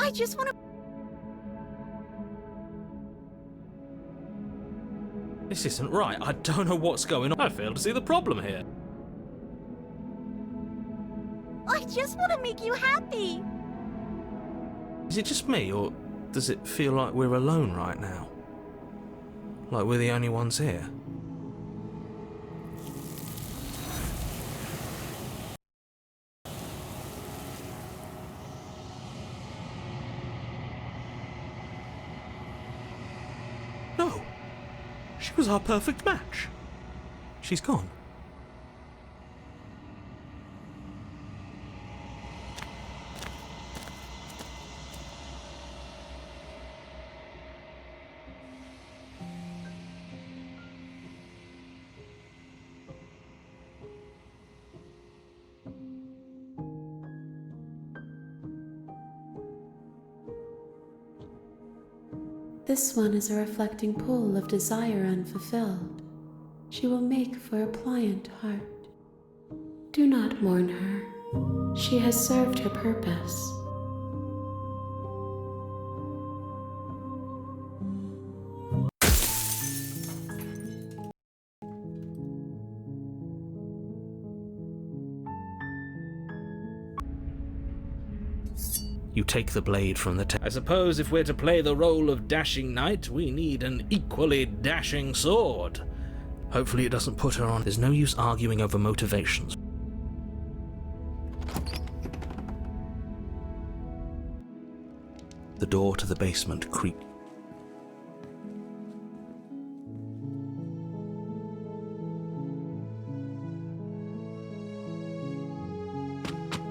I just want to... This isn't right. I don't know what's going on. I fail to see the problem here. I just want to make you happy. Is it just me, or does it feel like we're alone right now? Like we're the only ones here? No! She was our perfect match. She's gone. This one is a reflecting pool of desire unfulfilled. She will make for a pliant heart. Do not mourn her. She has served her purpose. You take the blade from the I suppose if we're to play the role of dashing knight, we need an equally dashing sword. Hopefully it doesn't put her on. There's no use arguing over motivations. The door to the basement creaked.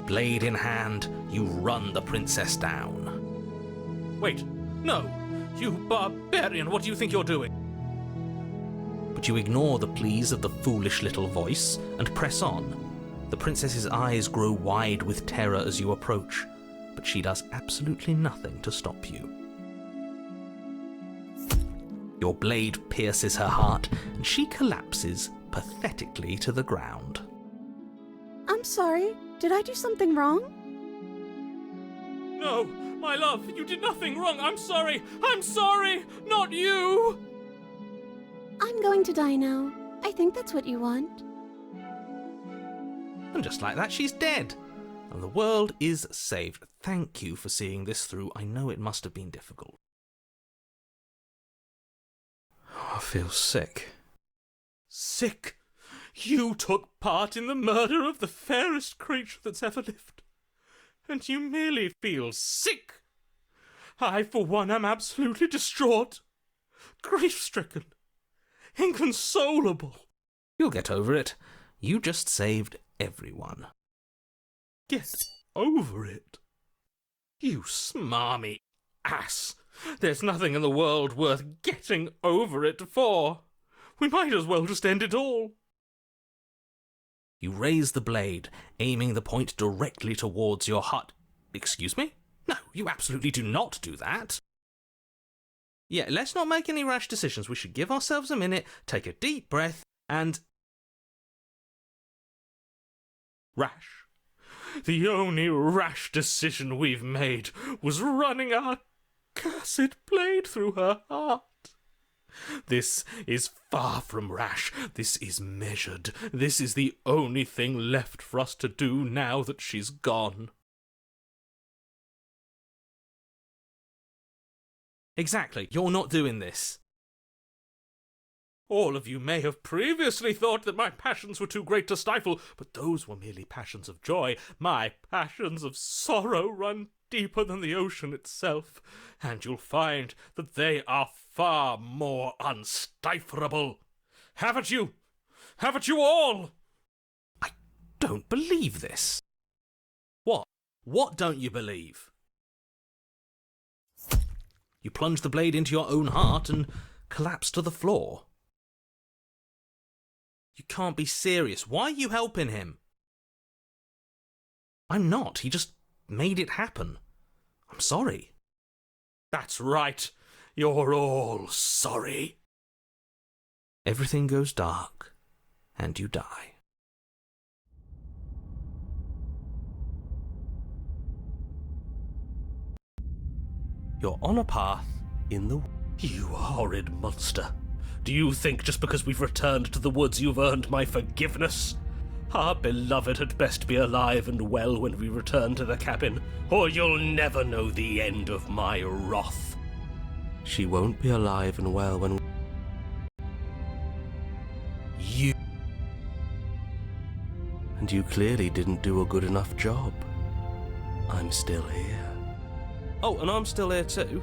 Blade in hand, you run the princess down. Wait, no! You barbarian, what do you think you're doing? But you ignore the pleas of the foolish little voice and press on. The princess's eyes grow wide with terror as you approach, but she does absolutely nothing to stop you. Your blade pierces her heart, and she collapses pathetically to the ground. I'm sorry. Did I do something wrong? No, my love, you did nothing wrong. I'm sorry. I'm sorry. Not you. I'm going to die now. I think that's what you want. And just like that, she's dead. And the world is saved. Thank you for seeing this through. I know it must have been difficult. I feel sick. Sick? You took part in the murder of the fairest creature that's ever lived. And you merely feel sick. I, for one, am absolutely distraught. Grief-stricken. Inconsolable. You'll get over it. You just saved everyone. Get over it? You smarmy ass. There's nothing in the world worth getting over it for. We might as well just end it all. You raise the blade, aiming the point directly towards your heart. Excuse me? No, you absolutely do not do that. Yeah, let's not make any rash decisions. We should give ourselves a minute, take a deep breath, and... Rash. The only rash decision we've made was running our cursed blade through her heart. This is far from rash. This is measured. This is the only thing left for us to do now that she's gone. Exactly. You're not doing this. All of you may have previously thought that my passions were too great to stifle, but those were merely passions of joy. My passions of sorrow run deeper than the ocean itself, and you'll find that they are far more unstiflable. Haven't you? Haven't you all? I don't believe this. What? What don't you believe? You plunge the blade into your own heart and collapse to the floor. You can't be serious. Why are you helping him? I'm not. He just made it happen. I'm sorry. That's right. You're all sorry. Everything goes dark, and you die. You're on a path in the... You horrid monster. Do you think just because we've returned to the woods you've earned my forgiveness? Our beloved had best be alive and well when we return to the cabin, or you'll never know the end of my wrath. She won't be alive and well when... You... And you clearly didn't do a good enough job. I'm still here. Oh, and I'm still here too.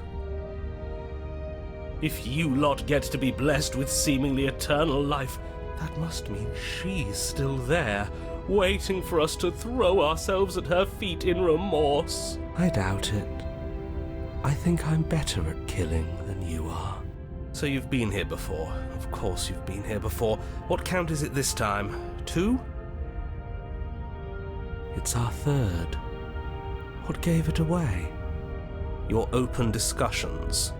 If you lot get to be blessed with seemingly eternal life, that must mean she's still there, waiting for us to throw ourselves at her feet in remorse. I doubt it. I think I'm better at killing than you are. So you've been here before. Of course you've been here before. What count is it this time? 2? It's our 3rd. What gave it away? Your open discussions.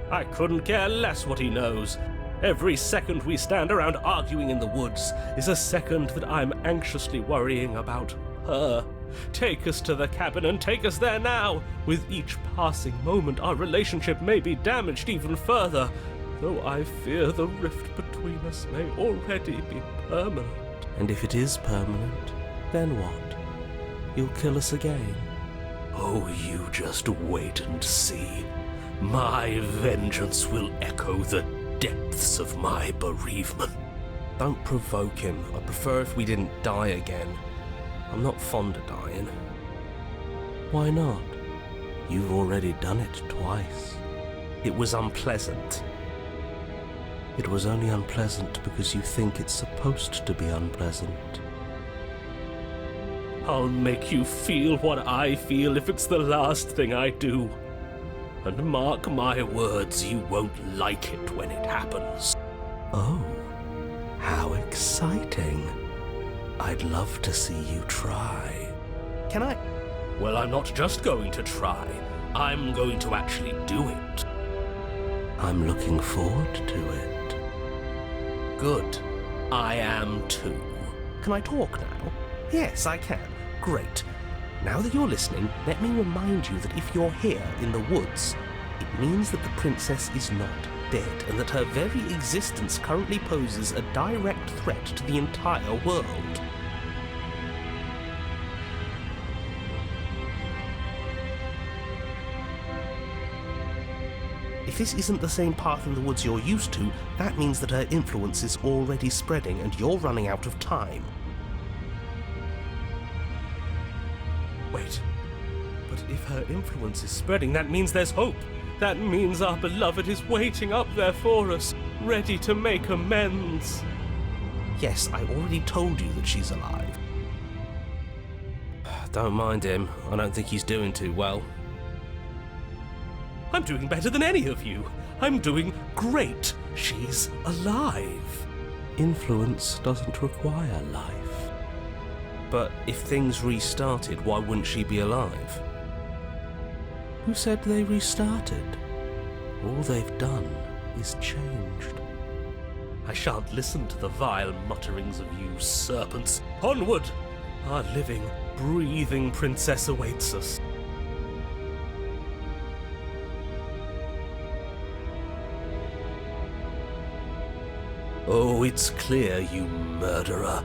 I couldn't care less what he knows. Every second we stand around arguing in the woods is a second that I'm anxiously worrying about her. Take us to the cabin and take us there now. With each passing moment, our relationship may be damaged even further, though I fear the rift between us may already be permanent. And if it is permanent, then what? You'll kill us again? Oh, you just wait and see. My vengeance will echo the depths of my bereavement. Don't provoke him. I prefer if we didn't die again. I'm not fond of dying. Why not? You've already done it twice. It was unpleasant. It was only unpleasant because you think it's supposed to be unpleasant. I'll make you feel what I feel if it's the last thing I do. And mark my words, you won't like it when it happens. Oh, how exciting. I'd love to see you try. Can I? Well, I'm not just going to try. I'm going to actually do it. I'm looking forward to it. Good. I am too. Can I talk now? Yes, I can. Great. Now that you're listening, let me remind you that if you're here in the woods, it means that the princess is not dead, and that her very existence currently poses a direct threat to the entire world. If this isn't the same path in the woods you're used to, that means that her influence is already spreading and you're running out of time. Wait, but if her influence is spreading, that means there's hope. That means our beloved is waiting up there for us, ready to make amends. Yes, I already told you that she's alive. Don't mind him. I don't think he's doing too well. I'm doing better than any of you. I'm doing great. She's alive. Influence doesn't require life. But if things restarted, why wouldn't she be alive? Who said they restarted? All they've done is changed. I shan't listen to the vile mutterings of you serpents. Onward! Our living, breathing princess awaits us. Oh, it's clear, you murderer.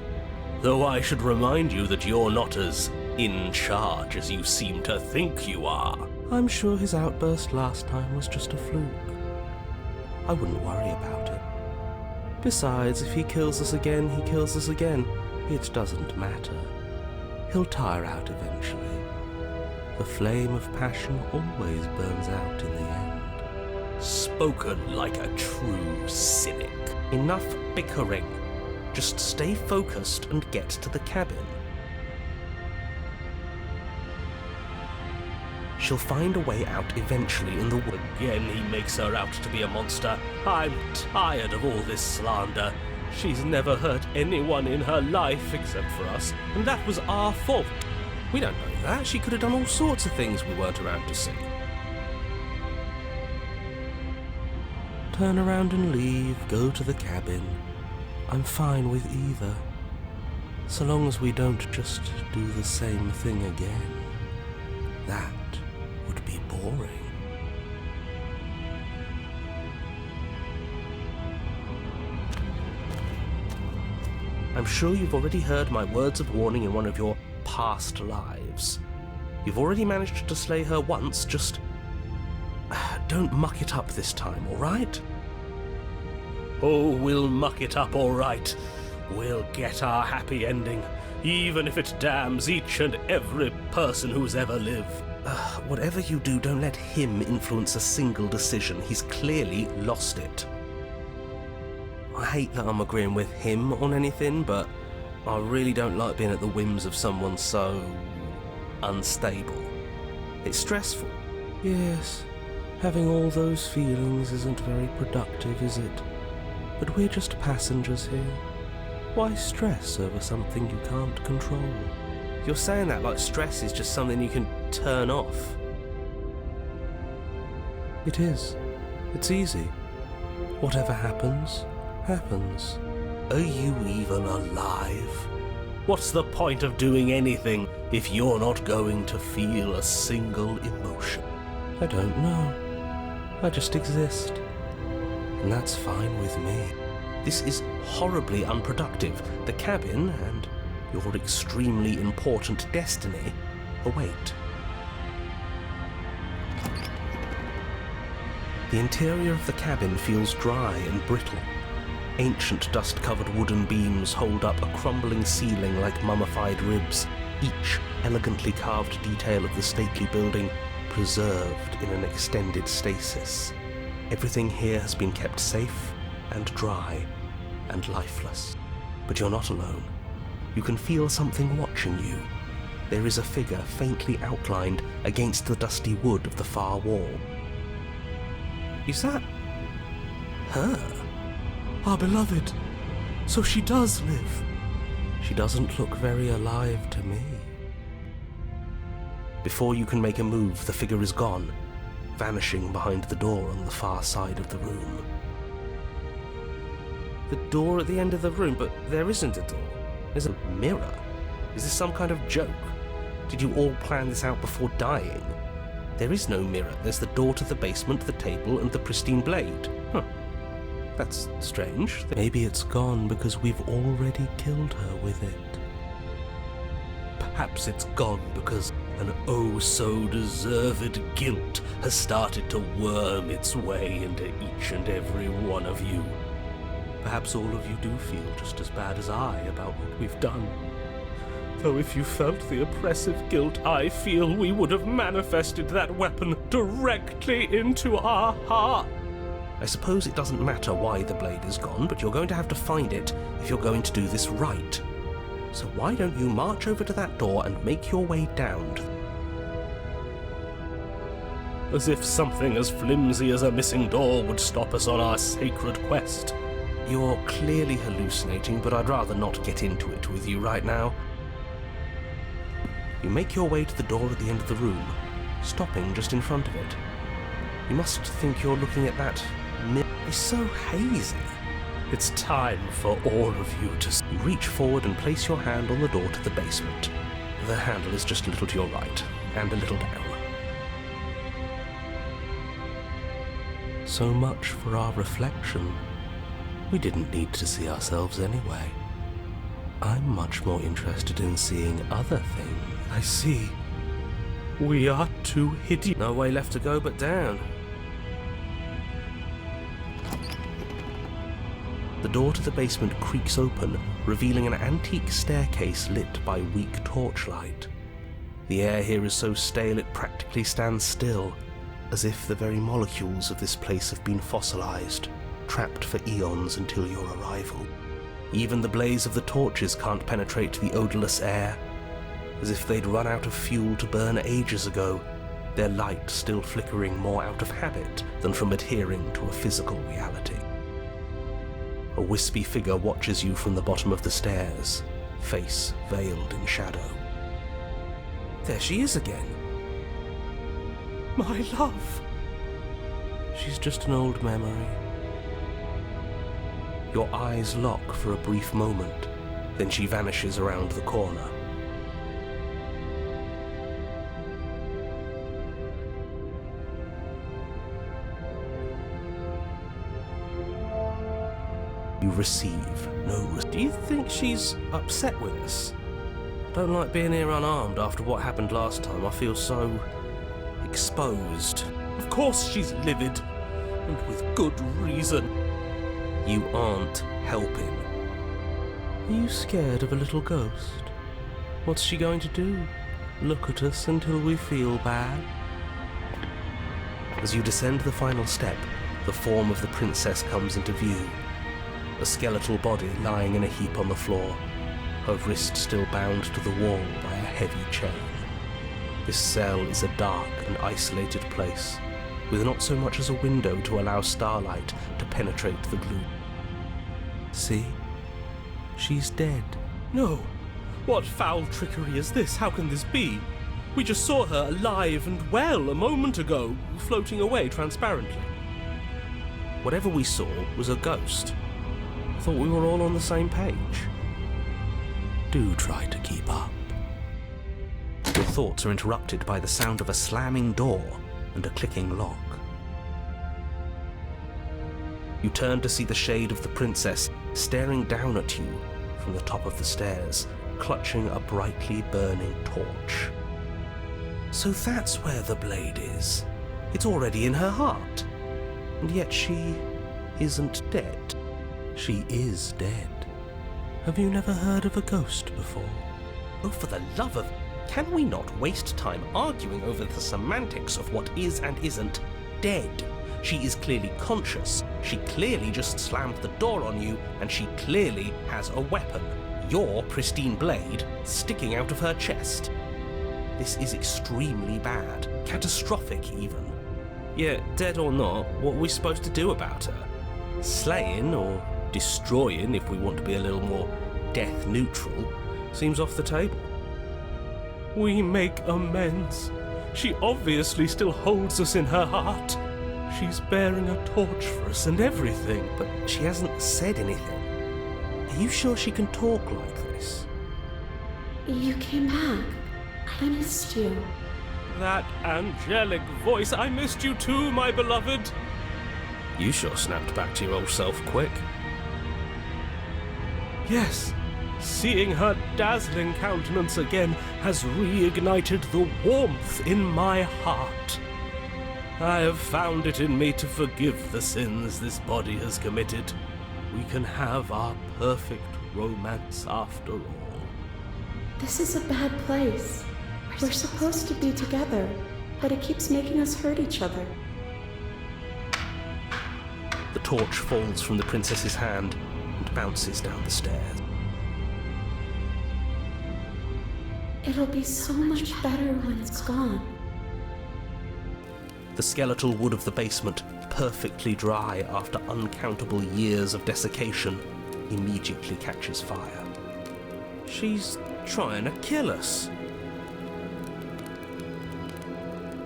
Though I should remind you that you're not as in charge as you seem to think you are. I'm sure his outburst last time was just a fluke. I wouldn't worry about it. Besides, if he kills us again, he kills us again. It doesn't matter. He'll tire out eventually. The flame of passion always burns out in the end. Spoken like a true cynic. Enough bickering. Just stay focused and get to the cabin. She'll find a way out eventually in the wood. Again, he makes her out to be a monster. I'm tired of all this slander. She's never hurt anyone in her life except for us, and that was our fault. We don't know that. She could have done all sorts of things we weren't around to see. Turn around and leave, go to the cabin. I'm fine with either. So long as we don't just do the same thing again. That would be boring. I'm sure you've already heard my words of warning in one of your past lives. You've already managed to slay her once, just don't muck it up this time, all right? Oh, we'll muck it up, all right. We'll get our happy ending, even if it damns each and every person who's ever lived. Whatever you do, don't let him influence a single decision. He's clearly lost it. I hate that I'm agreeing with him on anything, but I really don't like being at the whims of someone so unstable. It's stressful. Yes, having all those feelings isn't very productive, is it? But we're just passengers here. Why stress over something you can't control? You're saying that like stress is just something you can turn off. It is. It's easy. Whatever happens, happens. Are you even alive? What's the point of doing anything if you're not going to feel a single emotion? I don't know. I just exist. And that's fine with me. This is horribly unproductive. The cabin and your extremely important destiny await. The interior of the cabin feels dry and brittle. Ancient dust-covered wooden beams hold up a crumbling ceiling like mummified ribs, each elegantly carved detail of the stately building preserved in an extended stasis. Everything here has been kept safe and dry and lifeless. But you're not alone. You can feel something watching you. There is a figure faintly outlined against the dusty wood of the far wall. Is that her? Our beloved. So she does live. She doesn't look very alive to me. Before you can make a move, the figure is gone, vanishing behind the door on the far side of the room. The door at the end of the room, but there isn't a door. There's a mirror. Is this some kind of joke? Did you all plan this out before dying? There is no mirror. There's the door to the basement, the table, and the pristine blade. Huh. That's strange. Maybe it's gone because we've already killed her with it. Perhaps it's gone because an oh-so-deserved guilt has started to worm its way into each and every one of you. Perhaps all of you do feel just as bad as I about what we've done. Though if you felt the oppressive guilt I feel, we would have manifested that weapon directly into our heart. I suppose it doesn't matter why the blade is gone, but you're going to have to find it if you're going to do this right. So why don't you march over to that door and make your way down to... As if something as flimsy as a missing door would stop us on our sacred quest. You're clearly hallucinating, but I'd rather not get into it with you right now. You make your way to the door at the end of the room, stopping just in front of it. You must think you're looking at that mirror. It's so hazy. It's time for all of you to... You reach forward and place your hand on the door to the basement. The handle is just a little to your right, and a little down. So much for our reflection. We didn't need to see ourselves anyway. I'm much more interested in seeing other things. I see. We are too hideous. No way left to go but down. The door to the basement creaks open, revealing an antique staircase lit by weak torchlight. The air here is so stale it practically stands still, as if the very molecules of this place have been fossilized, trapped for eons until your arrival. Even the blaze of the torches can't penetrate the odorless air, as if they'd run out of fuel to burn ages ago, their light still flickering more out of habit than from adhering to a physical reality. A wispy figure watches you from the bottom of the stairs, face veiled in shadow. There she is again. My love! She's just an old memory. Your eyes lock for a brief moment, then she vanishes around the corner. You receive no. Do you think she's upset with us? Don't like being here unarmed after what happened last time. I feel so exposed. Of course she's livid, and with good reason. You aren't helping. Are you scared of a little ghost? What's she going to do? Look at us until we feel bad? As you descend the final step, the form of the princess comes into view. A skeletal body lying in a heap on the floor, her wrist still bound to the wall by a heavy chain. This cell is a dark and isolated place, with not so much as a window to allow starlight to penetrate the gloom. See? She's dead. No! What foul trickery is this? How can this be? We just saw her alive and well a moment ago, floating away transparently. Whatever we saw was a ghost. I thought we were all on the same page. Do try to keep up. Your thoughts are interrupted by the sound of a slamming door and a clicking lock. You turn to see the shade of the princess staring down at you from the top of the stairs, clutching a brightly burning torch. So that's where the blade is. It's already in her heart. And yet she isn't dead. She is dead. Have you never heard of a ghost before? Oh, for the love of... Can we not waste time arguing over the semantics of what is and isn't dead? She is clearly conscious. She clearly just slammed the door on you, and she clearly has a weapon. Your pristine blade sticking out of her chest. This is extremely bad. Catastrophic, even. Yet, dead or not, what are we supposed to do about her? Slaying, or destroying, if we want to be a little more death neutral, seems off the table. We make amends. She obviously still holds us in her heart. She's bearing a torch for us and everything. But she hasn't said anything. Are you sure she can talk like this? You came back. I missed you. That angelic voice. I missed you too, my beloved. You sure snapped back to your old self quick. Yes, seeing her dazzling countenance again has reignited the warmth in my heart. I have found it in me to forgive the sins this body has committed. We can have our perfect romance after all. This is a bad place. We're supposed to be together, but it keeps making us hurt each other. The torch falls from the princess's hand and bounces down the stairs. It'll be so much better when it's gone. The skeletal wood of the basement, perfectly dry after uncountable years of desiccation, immediately catches fire. She's trying to kill us.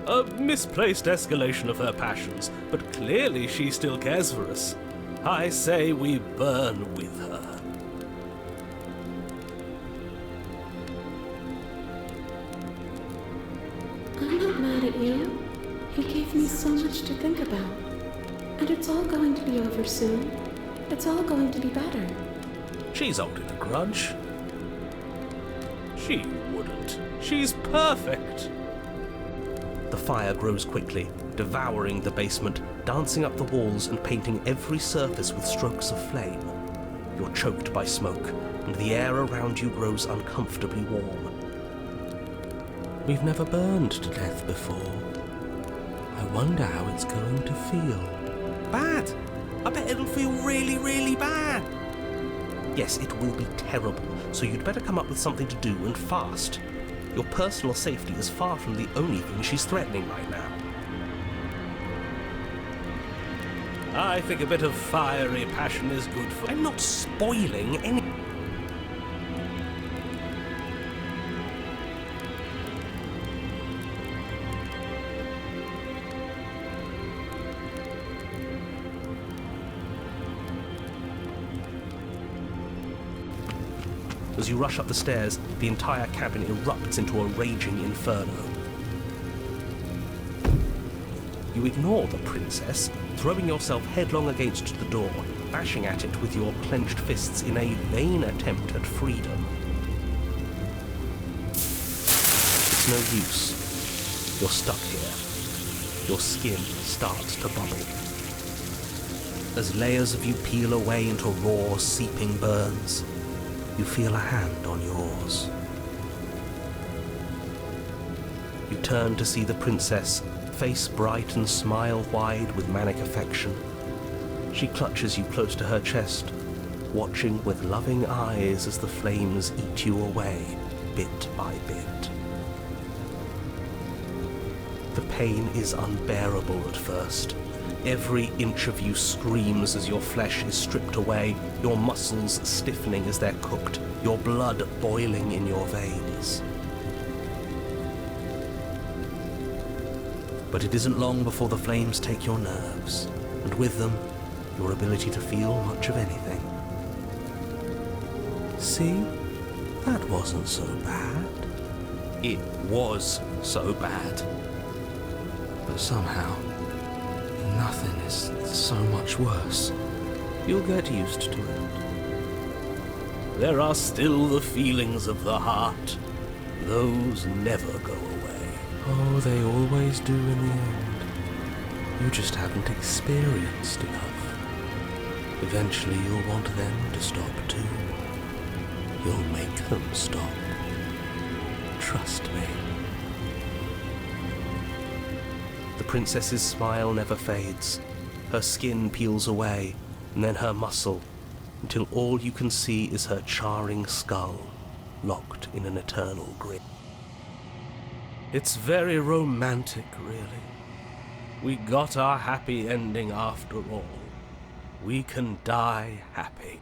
A misplaced escalation of her passions, but clearly she still cares for us. I say we burn with her. I'm not mad at you. You gave me so much to think about. And it's all going to be over soon. It's all going to be better. She's holding a grudge. She wouldn't. She's perfect. The fire grows quickly, devouring the basement, dancing up the walls and painting every surface with strokes of flame. You're choked by smoke, and the air around you grows uncomfortably warm. We've never burned to death before. I wonder how it's going to feel. Bad! I bet it'll feel really, really bad. Yes, it will be terrible, so you'd better come up with something to do and fast. Your personal safety is far from the only thing she's threatening right now. I think a bit of fiery passion is good for... I'm not spoiling any... As you rush up the stairs, the entire cabin erupts into a raging inferno. You ignore the princess, throwing yourself headlong against the door, bashing at it with your clenched fists in a vain attempt at freedom. It's no use. You're stuck here. Your skin starts to bubble. As layers of you peel away into raw, seeping burns, you feel a hand on yours. You turn to see the princess, face bright and smile wide with manic affection. She clutches you close to her chest, watching with loving eyes as the flames eat you away, bit by bit. The pain is unbearable at first. Every inch of you screams as your flesh is stripped away, your muscles stiffening as they're cooked, your blood boiling in your veins. But it isn't long before the flames take your nerves, and with them, your ability to feel much of anything. See? That wasn't so bad. It was so bad. But somehow, nothing is so much worse. You'll get used to it. There are still the feelings of the heart. Those never go away. Oh, they always do in the end. You just haven't experienced enough. Eventually you'll want them to stop too. You'll make them stop. Trust me. The princess's smile never fades. Her skin peels away, and then her muscle, until all you can see is her charring skull, locked in an eternal grip. It's very romantic, really. We got our happy ending after all. We can die happy.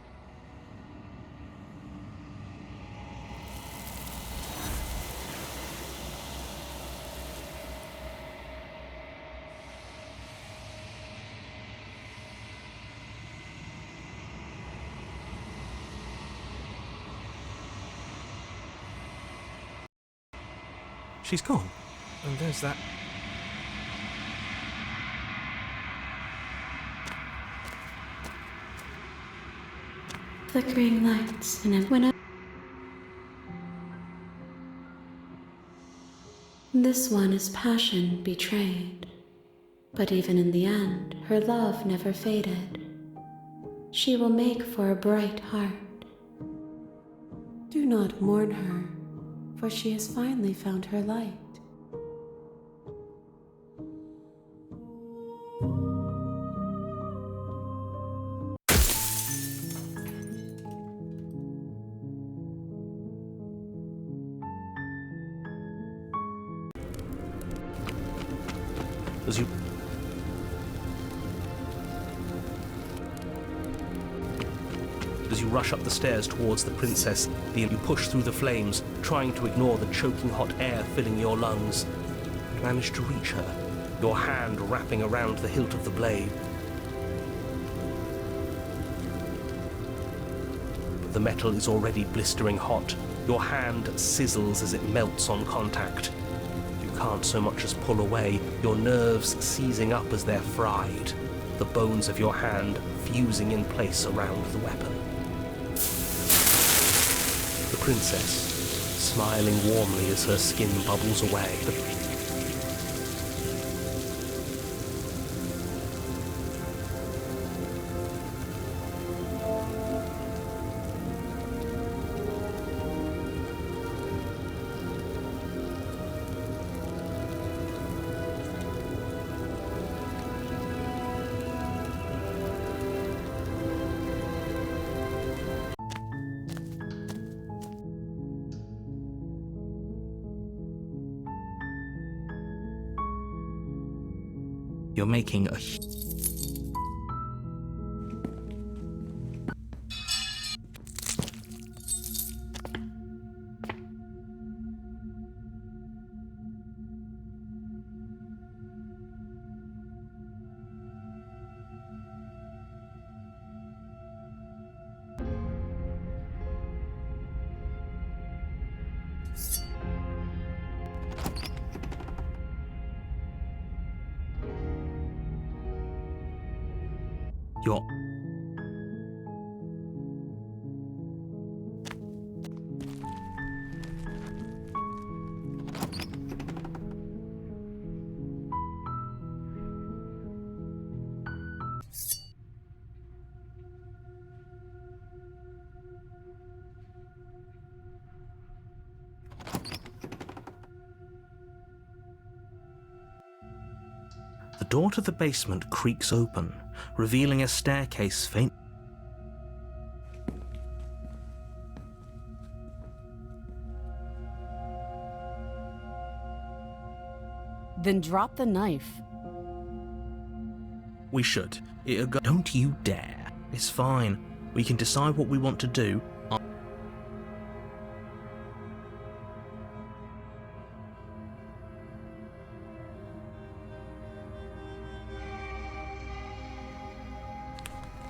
She's gone. And there's that. Flickering lights and when this one is passion betrayed. But even in the end, her love never faded. She will make for a bright heart. Do not mourn her, for she has finally found her light. As you rush up the stairs towards the princess, you push through the flames, trying to ignore the choking hot air filling your lungs. You manage to reach her, your hand wrapping around the hilt of the blade. But the metal is already blistering hot. Your hand sizzles as it melts on contact. You can't so much as pull away, your nerves seizing up as they're fried, the bones of your hand fusing in place around the weapon. The princess, smiling warmly as her skin bubbles away. You're making a door to the basement creaks open, revealing a staircase faint. Then drop the knife. We should. Don't you dare. It's fine. We can decide what we want to do.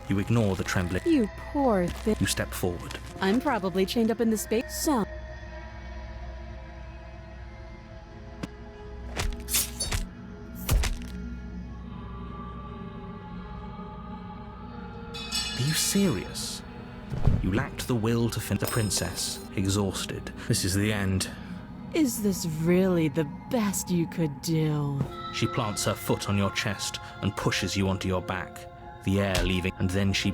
You ignore the trembling. You poor thing. You step forward. I'm probably chained up in the space. So. Are you serious? You lacked the will to finish. The princess, exhausted. This is the end. Is this really the best you could do? She plants her foot on your chest and pushes you onto your back, the air leaving, and then she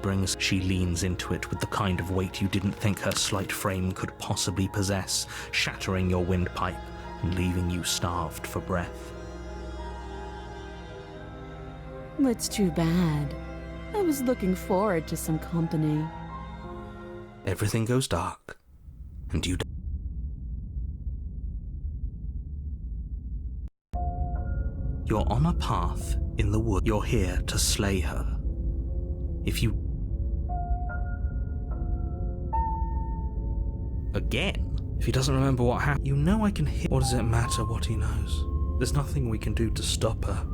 leans into it with the kind of weight you didn't think her slight frame could possibly possess, shattering your windpipe and leaving you starved for breath. It's too bad. I was looking forward to some company. Everything goes dark, and you die. You're on a path in the wood. You're here to slay her. If you... Again? If he doesn't remember what happened, you know I can hear... What does it matter what he knows? There's nothing we can do to stop her.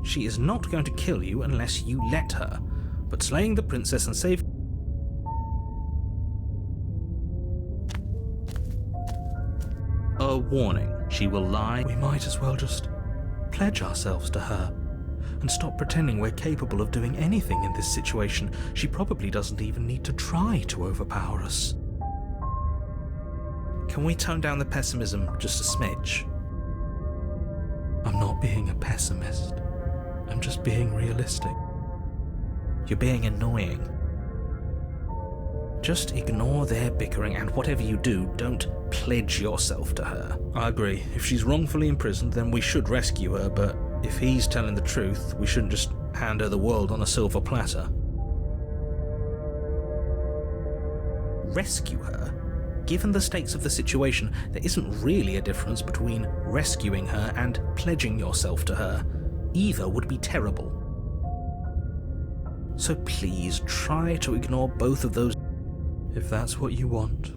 She is not going to kill you unless you let her. But slaying the princess and save... A warning. She will lie. We might as well just pledge ourselves to her and stop pretending we're capable of doing anything in this situation. She probably doesn't even need to try to overpower us. Can we tone down the pessimism just a smidge? I'm not being a pessimist. I'm just being realistic. You're being annoying. Just ignore their bickering, and whatever you do, don't pledge yourself to her. I agree. If she's wrongfully imprisoned, then we should rescue her, but if he's telling the truth, we shouldn't just hand her the world on a silver platter. Rescue her? Given the stakes of the situation, there isn't really a difference between rescuing her and pledging yourself to her. Either would be terrible. So please try to ignore both of those if that's what you want.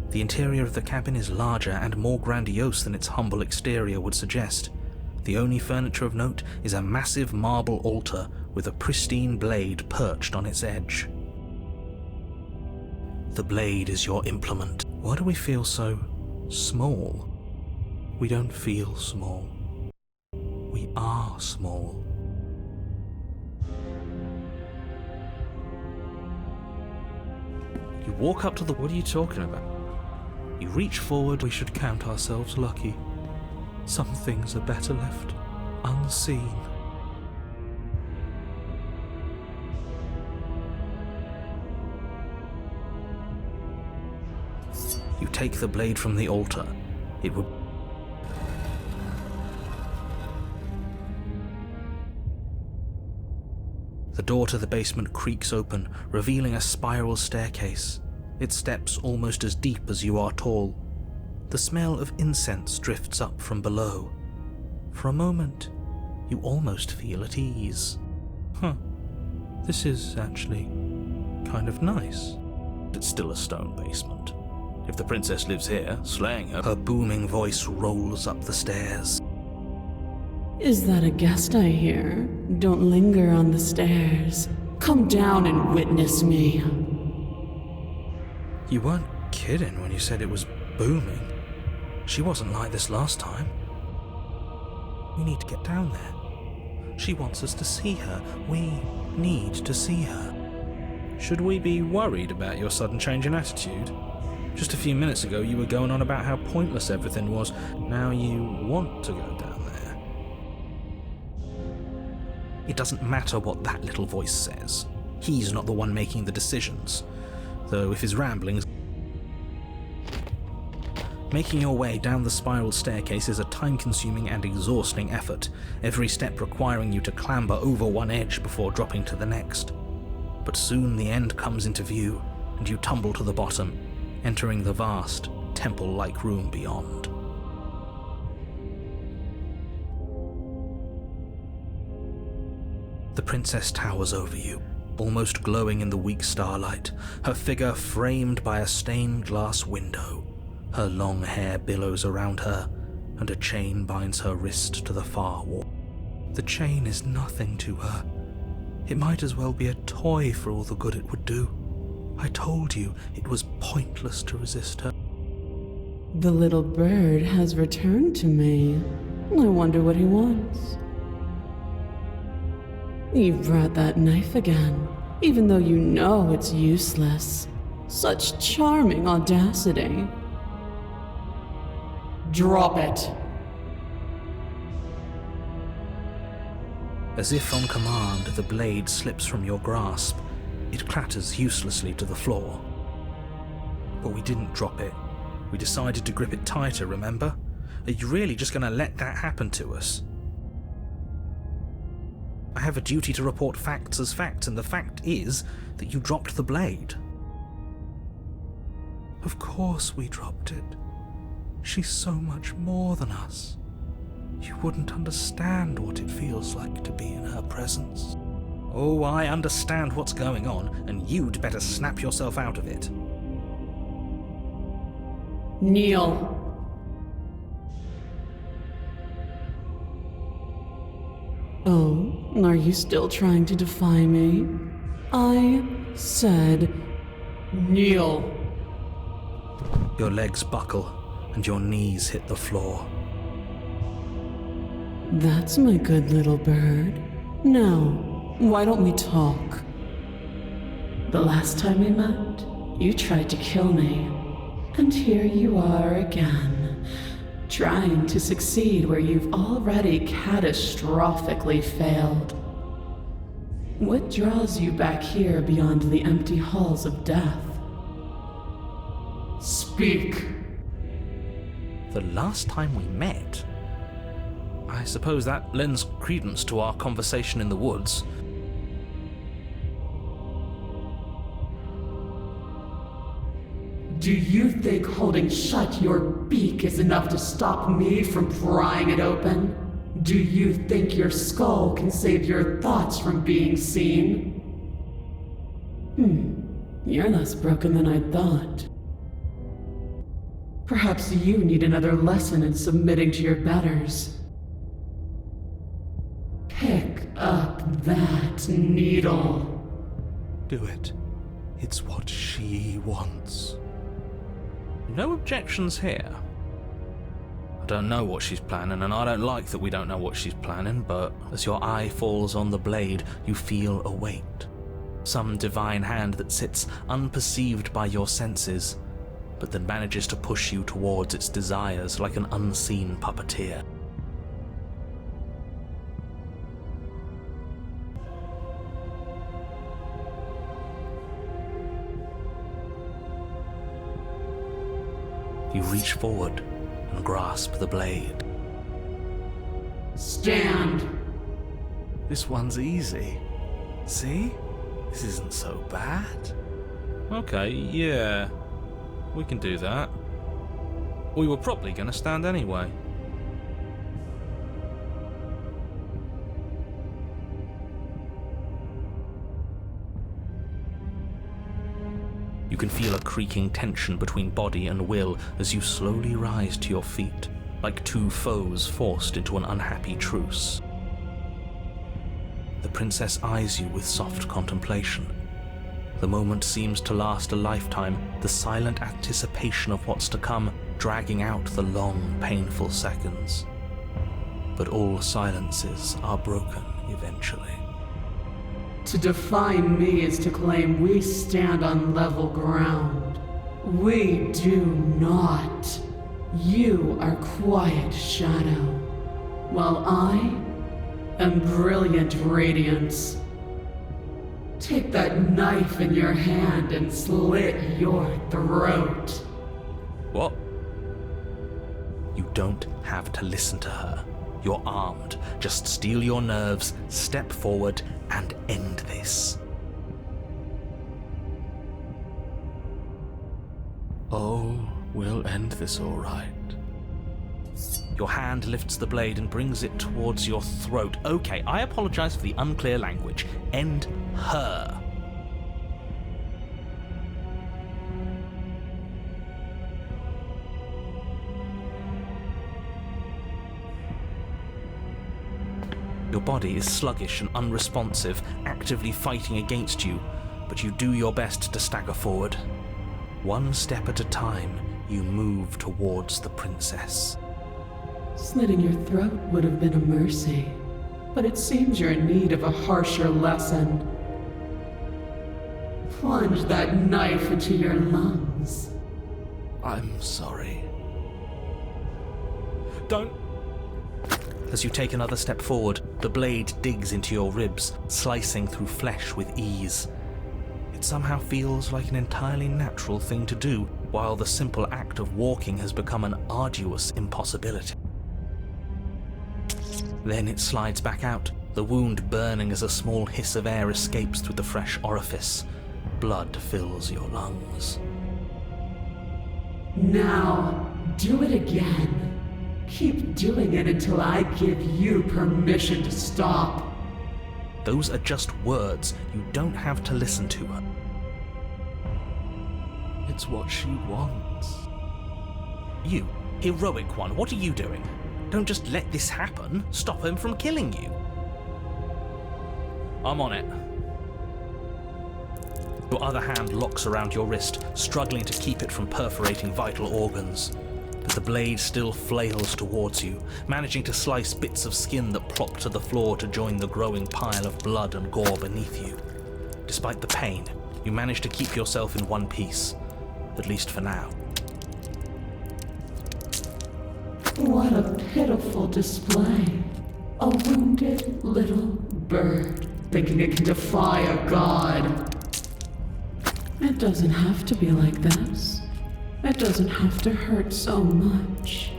The interior of the cabin is larger and more grandiose than its humble exterior would suggest. The only furniture of note is a massive marble altar with a pristine blade perched on its edge. The blade is your implement. Why do we feel so small? We don't feel small. We are small. You walk up to the... What are you talking about? You reach forward. We should count ourselves lucky. Some things are better left unseen. You take the blade from the altar. It would... The door to the basement creaks open, revealing a spiral staircase. Its steps almost as deep as you are tall. The smell of incense drifts up from below. For a moment, you almost feel at ease. This is actually kind of nice. It's still a stone basement. If the princess lives here, slaying her... Her booming voice rolls up the stairs. Is that a guest I hear? Don't linger on the stairs. Come down and witness me. You weren't kidding when you said it was booming. She wasn't like this last time. We need to get down there. She wants us to see her. We need to see her. Should we be worried about your sudden change in attitude? Just a few minutes ago you were going on about how pointless everything was. Now you want to go down there. It doesn't matter what that little voice says. He's not the one making the decisions, though if his ramblings... Making your way down the spiral staircase is a time-consuming and exhausting effort, every step requiring you to clamber over one edge before dropping to the next. But soon the end comes into view, and you tumble to the bottom, entering the vast, temple-like room beyond. The princess towers over you, almost glowing in the weak starlight, her figure framed by a stained glass window. Her long hair billows around her, and a chain binds her wrist to the far wall. The chain is nothing to her. It might as well be a toy for all the good it would do. I told you it was pointless to resist her. The little bird has returned to me. I wonder what he wants. You brought that knife again, even though you know it's useless. Such charming audacity. Drop it. As if on command, the blade slips from your grasp. It clatters uselessly to the floor. But we didn't drop it. We decided to grip it tighter, remember? Are you really just going to let that happen to us? I have a duty to report facts as facts, and the fact is that you dropped the blade. Of course we dropped it. She's so much more than us. You wouldn't understand what it feels like to be in her presence. Oh, I understand what's going on, and you'd better snap yourself out of it. Kneel. Oh, are you still trying to defy me? I said kneel. Your legs buckle, and your knees hit the floor. That's my good little bird. Now, why don't we talk? The last time we met, you tried to kill me. And here you are again, trying to succeed where you've already catastrophically failed. What draws you back here beyond the empty halls of death? Speak. The last time we met? I suppose that lends credence to our conversation in the woods. Do you think holding shut your beak is enough to stop me from prying it open? Do you think your skull can save your thoughts from being seen? You're less broken than I thought. Perhaps you need another lesson in submitting to your betters. Pick up that needle. Do it. It's what she wants. No objections here. I don't know what she's planning, and I don't like that we don't know what she's planning, but as your eye falls on the blade, you feel a weight. Some divine hand that sits unperceived by your senses, but that manages to push you towards its desires like an unseen puppeteer. You reach forward and grasp the blade. Stand! This one's easy. See? This isn't so bad. Okay, yeah. We can do that. We were probably going to stand anyway. You can feel a creaking tension between body and will as you slowly rise to your feet, like two foes forced into an unhappy truce. The princess eyes you with soft contemplation. The moment seems to last a lifetime, the silent anticipation of what's to come dragging out the long, painful seconds. But all silences are broken eventually. To define me is to claim we stand on level ground. We do not. You are quiet shadow, while I am brilliant radiance. take that knife in your hand and slit your throat. What? You don't have to listen to her. You're armed. Just steel your nerves, step forward, and end this. Oh, we'll end this all right. Your hand lifts the blade and brings it towards your throat. Okay, I apologize for the unclear language. End her. Your body is sluggish and unresponsive, actively fighting against you, but you do your best to stagger forward. One step at a time, you move towards the princess. Slitting your throat would have been a mercy, but it seems you're in need of a harsher lesson. Plunge that knife into your lungs. I'm sorry. Don't. As you take another step forward, the blade digs into your ribs, slicing through flesh with ease. It somehow feels like an entirely natural thing to do, while the simple act of walking has become an arduous impossibility. Then it slides back out, the wound burning as a small hiss of air escapes through the fresh orifice. Blood fills your lungs. Now, do it again. Keep doing it until I give you permission to stop. Those are just words. You don't have to listen to her. It's what she wants. You, heroic one, what are you doing? Don't just let this happen. Stop him from killing you. I'm on it. Your other hand locks around your wrist, struggling to keep it from perforating vital organs. But the blade still flails towards you, managing to slice bits of skin that plop to the floor to join the growing pile of blood and gore beneath you. Despite the pain, you manage to keep yourself in one piece, at least for now. What a pitiful display. A wounded little bird thinking it can defy a god. It doesn't have to be like this. It doesn't have to hurt so much.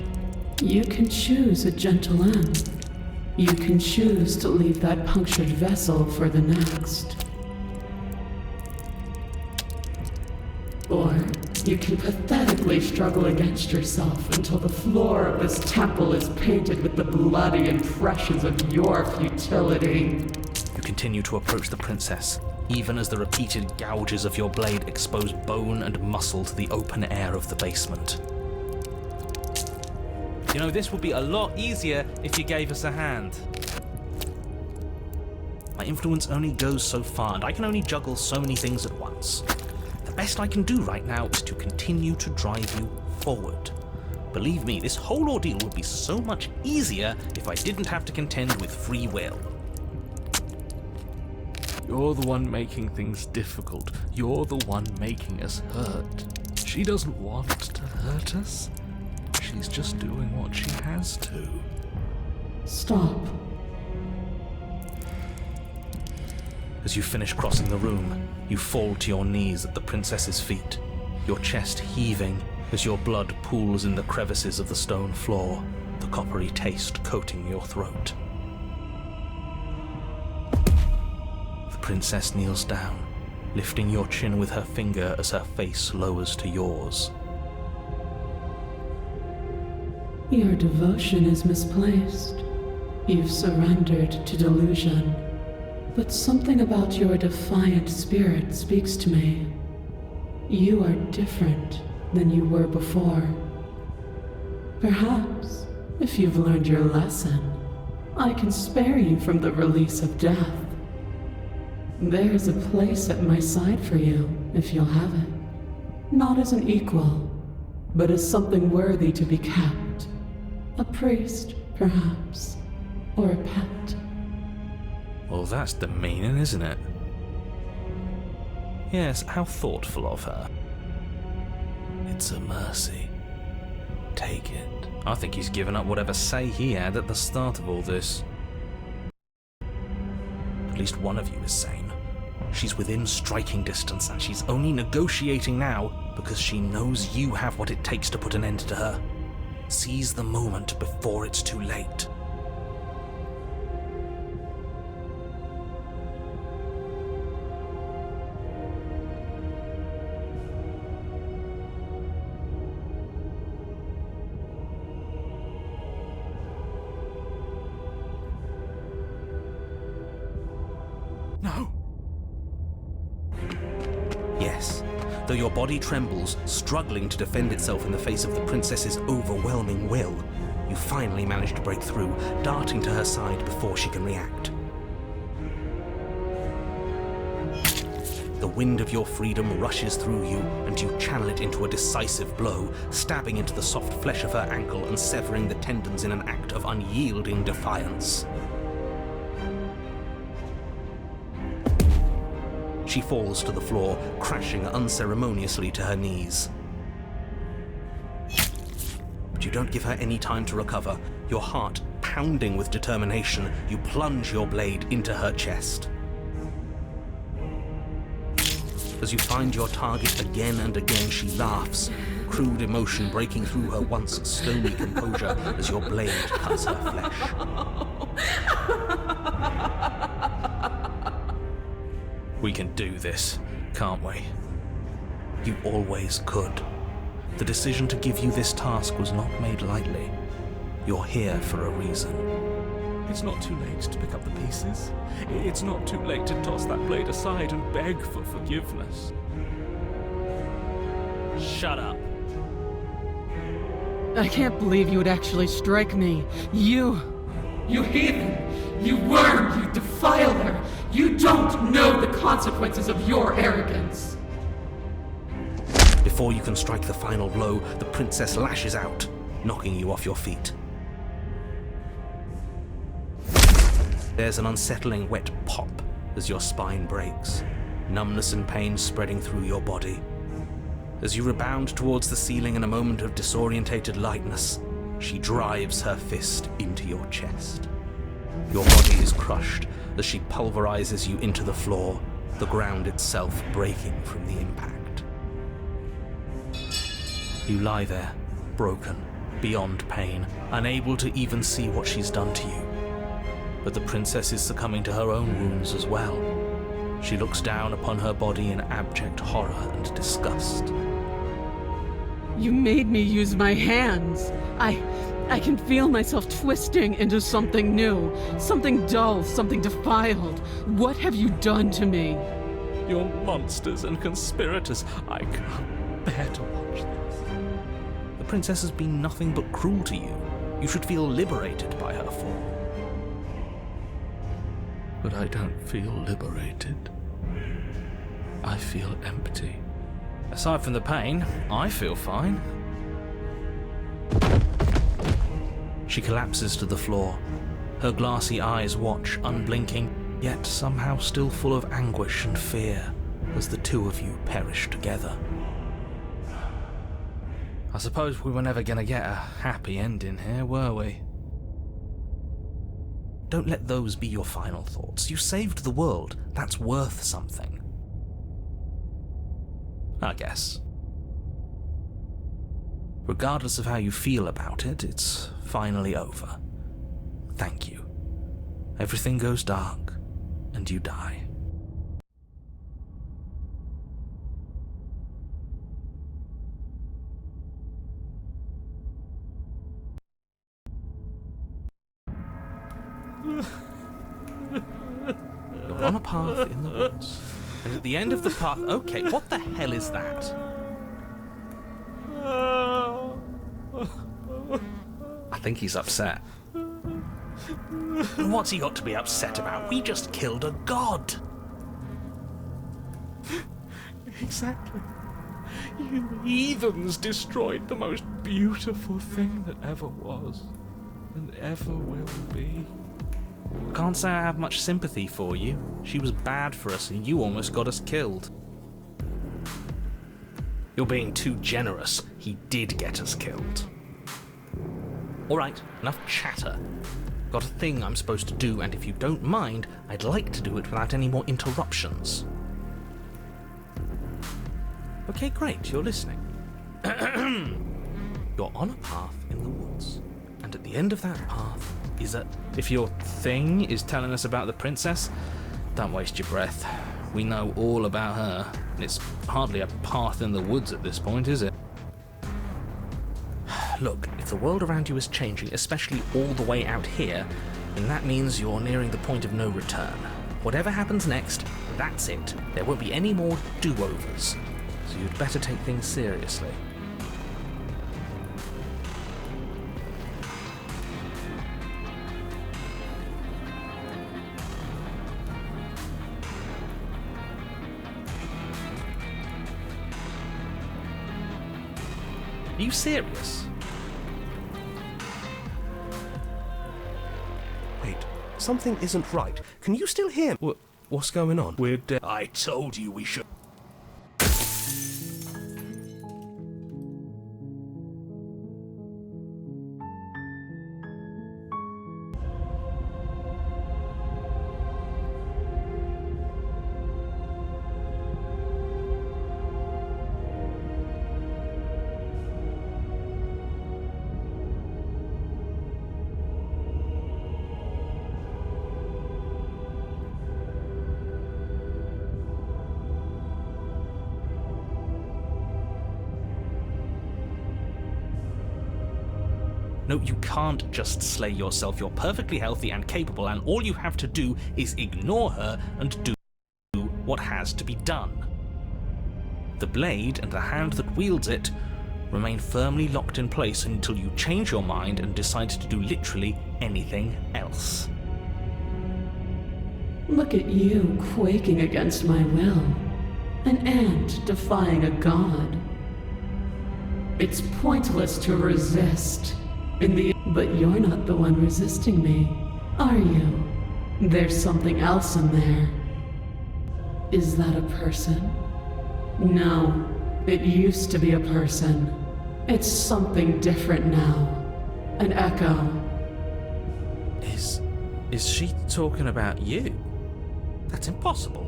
You can choose a gentle end. You can choose to leave that punctured vessel for the next. Or you can pathetically struggle against yourself until the floor of this temple is painted with the bloody impressions of your futility. You continue to approach the princess, even as the repeated gouges of your blade expose bone and muscle to the open air of the basement. You know, this would be a lot easier if you gave us a hand. My influence only goes so far, and I can only juggle so many things at once. The best I can do right now is to continue to drive you forward. Believe me, this whole ordeal would be so much easier if I didn't have to contend with free will. You're the one making things difficult. You're the one making us hurt. She doesn't want to hurt us. She's just doing what she has to. Stop. As you finish crossing the room, you fall to your knees at the princess's feet, your chest heaving as your blood pools in the crevices of the stone floor, the coppery taste coating your throat. The princess kneels down, lifting your chin with her finger as her face lowers to yours. Your devotion is misplaced. You've surrendered to delusion. But something about your defiant spirit speaks to me. You are different than you were before. Perhaps, if you've learned your lesson, I can spare you from the release of death. There's a place at my side for you, if you'll have it. Not as an equal, but as something worthy to be kept. A priest, perhaps, or a pet. Well, that's demeaning, isn't it? Yes, how thoughtful of her. It's a mercy. Take it. I think he's given up whatever say he had at the start of all this. At least one of you is sane. She's within striking distance, and she's only negotiating now because she knows you have what it takes to put an end to her. Seize the moment before it's too late. No. Yes, though your body trembles, struggling to defend itself in the face of the princess's overwhelming will, you finally manage to break through, darting to her side before she can react. The wind of your freedom rushes through you, and you channel it into a decisive blow, stabbing into the soft flesh of her ankle and severing the tendons in an act of unyielding defiance. She falls to the floor, crashing unceremoniously to her knees. But you don't give her any time to recover. Your heart pounding with determination, you plunge your blade into her chest. As you find your target again and again, she laughs, crude emotion breaking through her once stony composure as your blade cuts her flesh. We can do this, can't we? You always could. The decision to give you this task was not made lightly. You're here for a reason. It's not too late to pick up the pieces. It's not too late to toss that blade aside and beg for forgiveness. Shut up. I can't believe you would actually strike me. You heathen! You worm! You defiler! You don't know the consequences of your arrogance! Before you can strike the final blow, the princess lashes out, knocking you off your feet. There's an unsettling wet pop as your spine breaks, numbness and pain spreading through your body. As you rebound towards the ceiling in a moment of disorientated lightness, she drives her fist into your chest. Your body is crushed as she pulverizes you into the floor, the ground itself breaking from the impact. You lie there, broken, beyond pain, unable to even see what she's done to you. But the princess is succumbing to her own wounds as well. She looks down upon her body in abject horror and disgust. You made me use my hands. I can feel myself twisting into something new, something dull, something defiled. What have you done to me? You're monsters and conspirators. I can't bear to watch this. The princess has been nothing but cruel to you. You should feel liberated by her fall. But I don't feel liberated. I feel empty. Aside from the pain, I feel fine. She collapses to the floor. Her glassy eyes watch, unblinking, yet somehow still full of anguish and fear, as the two of you perish together. I suppose we were never going to get a happy ending here, were we? Don't let those be your final thoughts. You saved the world. That's worth something. I guess. Regardless of how you feel about it, it's finally over. Thank you. Everything goes dark, and you die. You're on a path in the woods, and at the end of the path... Okay, what the hell is that? I think he's upset. What's he got to be upset about? We just killed a god! Exactly. You heathens destroyed the most beautiful thing that ever was, and ever will be. I can't say I have much sympathy for you. She was bad for us, and you almost got us killed. You're being too generous. He did get us killed. Alright, enough chatter. Got a thing I'm supposed to do, and if you don't mind, I'd like to do it without any more interruptions. Okay, great, you're listening. You're on a path in the woods, and at the end of that path is a... If your thing is telling us about the princess, don't waste your breath. We know all about her, and it's hardly a path in the woods at this point, is it? Look, if the world around you is changing, especially all the way out here, then that means you're nearing the point of no return. Whatever happens next, that's it. There won't be any more do-overs. So you'd better take things seriously. Are you serious? Wait, something isn't right. Can you still hear me? What's going on? We're dead. I told you we should. No, you can't just slay yourself. You're perfectly healthy and capable, and all you have to do is ignore her and do what has to be done. The blade and the hand that wields it remain firmly locked in place until you change your mind and decide to do literally anything else. Look at you quaking against my will. An ant defying a god. It's pointless to resist. But you're not the one resisting me, are you? There's something else in there. Is that a person? No, it used to be a person. It's something different now. An echo. Is she talking about you? That's impossible.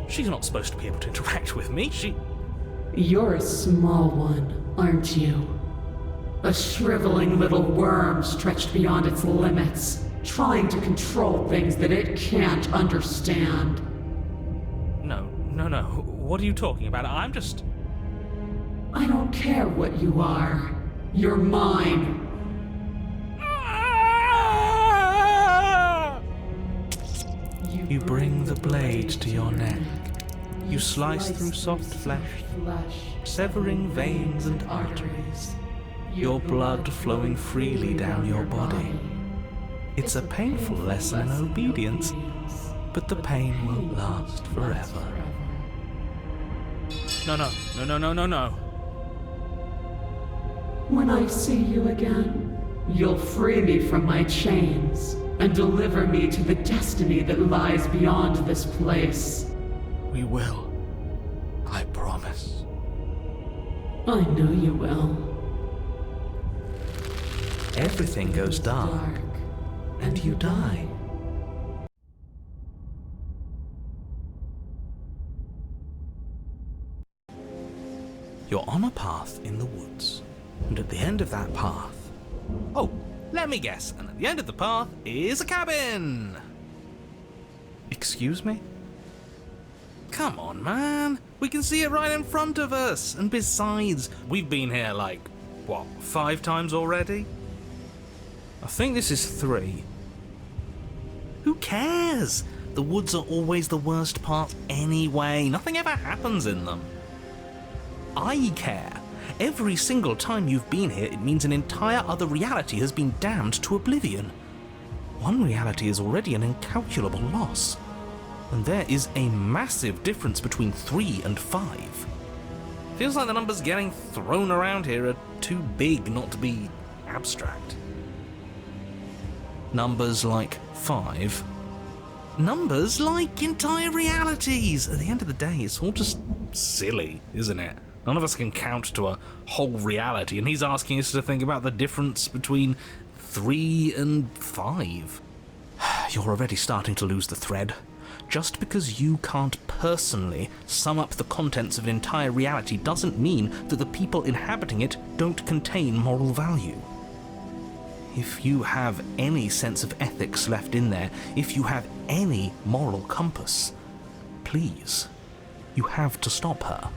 She's not supposed to be able to interact with me. You're a small one, aren't you? A shriveling little worm stretched beyond its limits, trying to control things that it can't understand. No. What are you talking about? I don't care what you are. You're mine. You bring the blade to your neck. You slice through soft flesh, severing veins and arteries. Your blood flowing freely down your body. It's a painful lesson in obedience, but the pain won't last forever. No. When I see you again, you'll free me from my chains and deliver me to the destiny that lies beyond this place. We will. I promise. I know you will. Everything goes dark, and you die. You're on a path in the woods, and at the end of that path... Oh, let me guess, and at the end of the path is a cabin! Excuse me? Come on, man! We can see it right in front of us! And besides, we've been here like, 5 times already? I think this is 3. Who cares? The woods are always the worst part anyway. Nothing ever happens in them. I care. Every single time you've been here, it means an entire other reality has been damned to oblivion. One reality is already an incalculable loss. And there is a massive difference between 3 and 5. Feels like the numbers getting thrown around here are too big not to be abstract. Numbers like 5. Numbers like entire realities. At the end of the day, it's all just silly, isn't it? None of us can count to a whole reality, and he's asking us to think about the difference between 3 and 5. You're already starting to lose the thread. Just because you can't personally sum up the contents of an entire reality doesn't mean that the people inhabiting it don't contain moral value. If you have any sense of ethics left in there, if you have any moral compass, please, you have to stop her.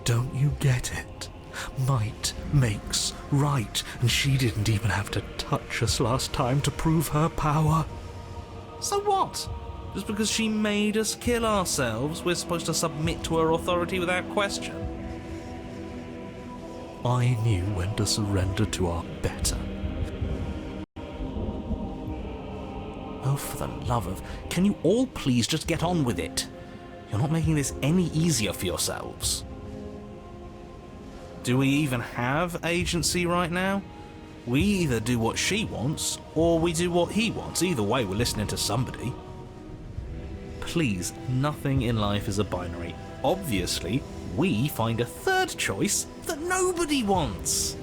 Don't you get it? Might makes right, and she didn't even have to touch us last time to prove her power. So what? Just because she made us kill ourselves, we're supposed to submit to her authority without question? I knew when to surrender to our better. Oh, for the love of... Can you all please just get on with it? You're not making this any easier for yourselves. Do we even have agency right now? We either do what she wants, or we do what he wants. Either way, we're listening to somebody. Please, nothing in life is a binary. Obviously, we find a third choice that nobody wants.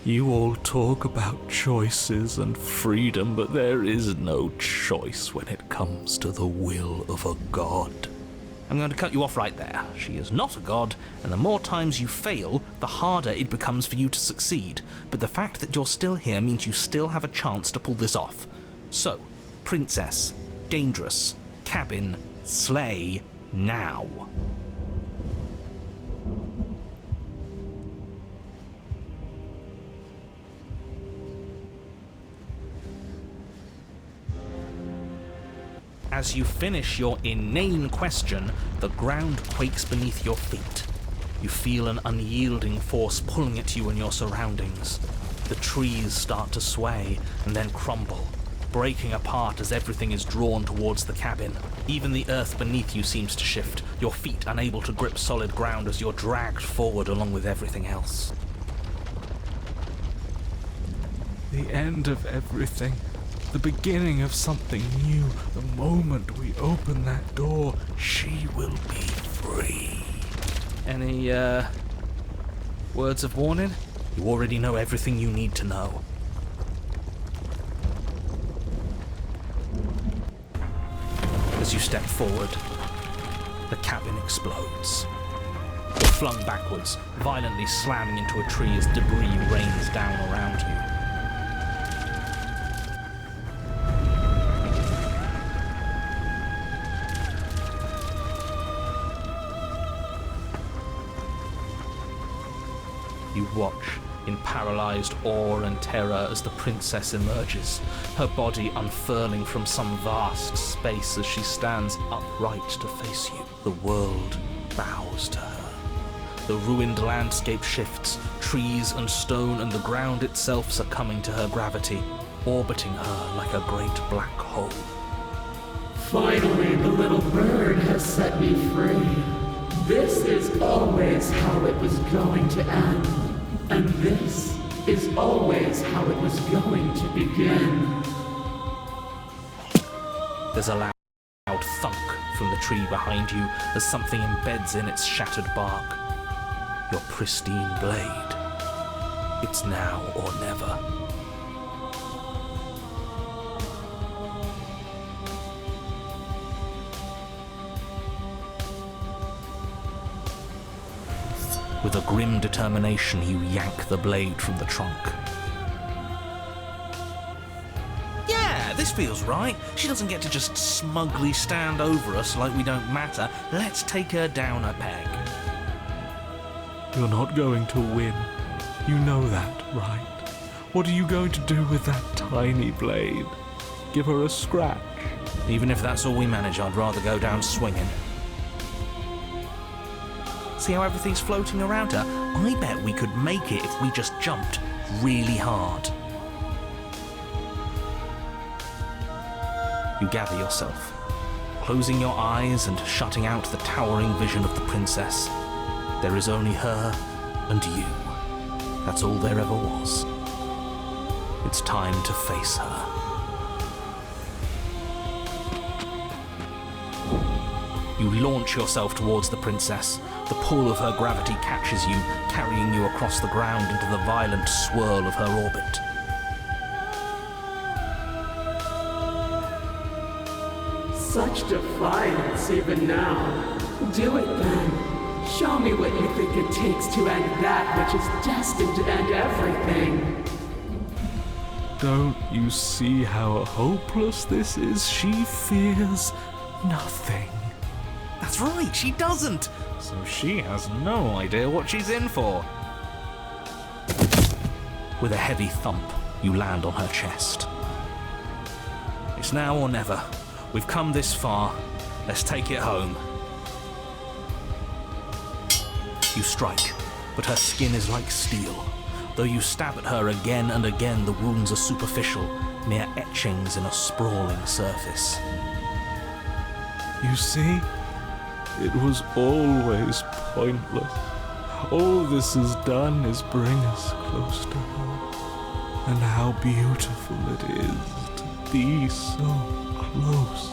You all talk about choices and freedom, but there is no choice when it comes to the will of a god. I'm going to cut you off right there. She is not a god, and the more times you fail, the harder it becomes for you to succeed. But the fact that you're still here means you still have a chance to pull this off. So, princess, dangerous, cabin, slay, now. As you finish your inane question, the ground quakes beneath your feet. You feel an unyielding force pulling at you and your surroundings. The trees start to sway and then crumble, breaking apart as everything is drawn towards the cabin. Even the earth beneath you seems to shift, your feet unable to grip solid ground as you're dragged forward along with everything else. The end of everything. The beginning of something new. The moment we open that door, she will be free. Any, words of warning? You already know everything you need to know. As you step forward, the cabin explodes. You're flung backwards, violently slamming into a tree as debris rains down around you. You watch in paralyzed awe and terror as the princess emerges, her body unfurling from some vast space as she stands upright to face you. The world bows to her. The ruined landscape shifts, trees and stone and the ground itself succumbing to her gravity, orbiting her like a great black hole. Finally, the little bird has set me free. This is always how it was going to end. And this is always how it was going to begin. There's a loud thunk from the tree behind you as something embeds in its shattered bark. Your pristine blade. It's now or never. With a grim determination, you yank the blade from the trunk. Yeah, this feels right. She doesn't get to just smugly stand over us like we don't matter. Let's take her down a peg. You're not going to win. You know that, right? What are you going to do with that tiny blade? Give her a scratch? Even if that's all we manage, I'd rather go down swinging. See how everything's floating around her? I bet we could make it if we just jumped really hard. You gather yourself, closing your eyes and shutting out the towering vision of the princess. There is only her and you. That's all there ever was. It's time to face her. You launch yourself towards the princess. The pull of her gravity catches you, carrying you across the ground into the violent swirl of her orbit. Such defiance even now. Do it then. Show me what you think it takes to end that which is destined to end everything. Don't you see how hopeless this is? She fears nothing. That's right, she doesn't. So she has no idea what she's in for. With a heavy thump, you land on her chest. It's now or never. We've come this far. Let's take it home. You strike, but her skin is like steel. Though you stab at her again and again, the wounds are superficial, mere etchings in a sprawling surface. You see? It was always pointless. All this has done is bring us close to her. And how beautiful it is to be so close.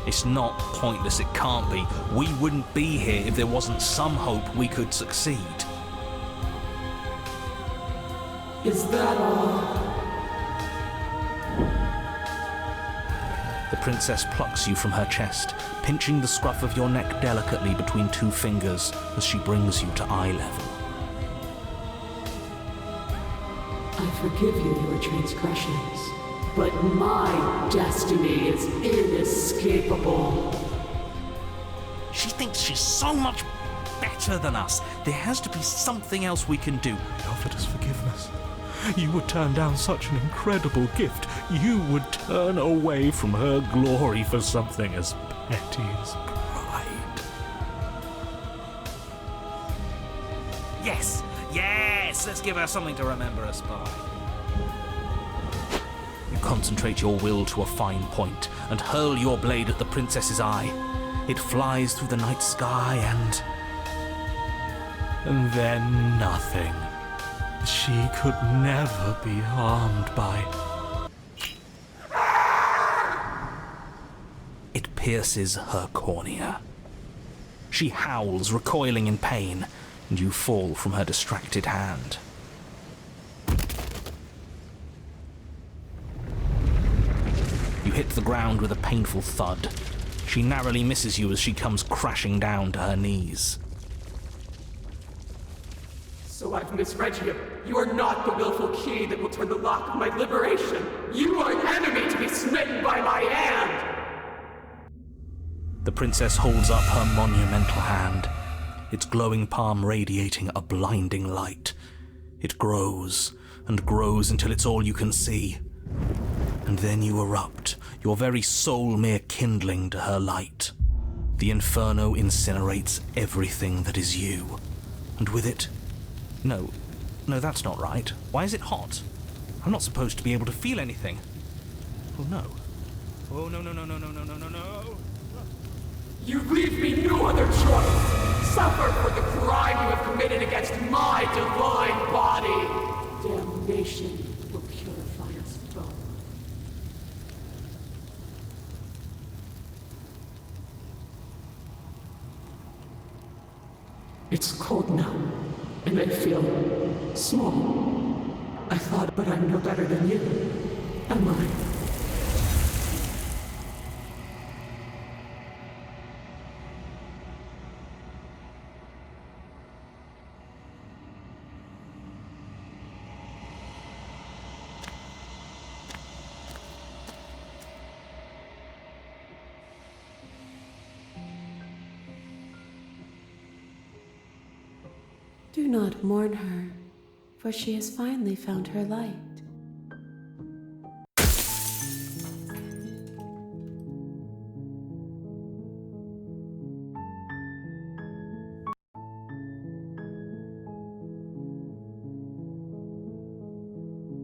It's not pointless, it can't be. We wouldn't be here if there wasn't some hope we could succeed. Is that all? The princess plucks you from her chest, pinching the scruff of your neck delicately between two fingers as she brings you to eye level. I forgive you your transgressions, but my destiny is inescapable. She thinks she's so much better than us. There has to be something else we can do. You offered us forgiveness. You would turn down such an incredible gift. You would turn away from her glory for something as petty as pride. Yes! Yes! Let's give her something to remember us by. You concentrate your will to a fine point and hurl your blade at the princess's eye. It flies through the night sky and then nothing. She could never be harmed by... It pierces her cornea. She howls, recoiling in pain, and you fall from her distracted hand. You hit the ground with a painful thud. She narrowly misses you as she comes crashing down to her knees. So I've misread you. You are not the willful key that will turn the lock of my liberation. You are an enemy to be smitten by my hand! The princess holds up her monumental hand, its glowing palm radiating a blinding light. It grows and grows until it's all you can see. And then you erupt, your very soul mere kindling to her light. The inferno incinerates everything that is you. And with it... No, that's not right. Why is it hot? I'm not supposed to be able to feel anything. Oh no. Oh no. You leave me no other choice. Suffer for the crime you have committed against my divine body. Damnation will purify us both. It's cold now, and I feel small. I thought, but I'm no better than you, am I? Do not mourn her, for she has finally found her light.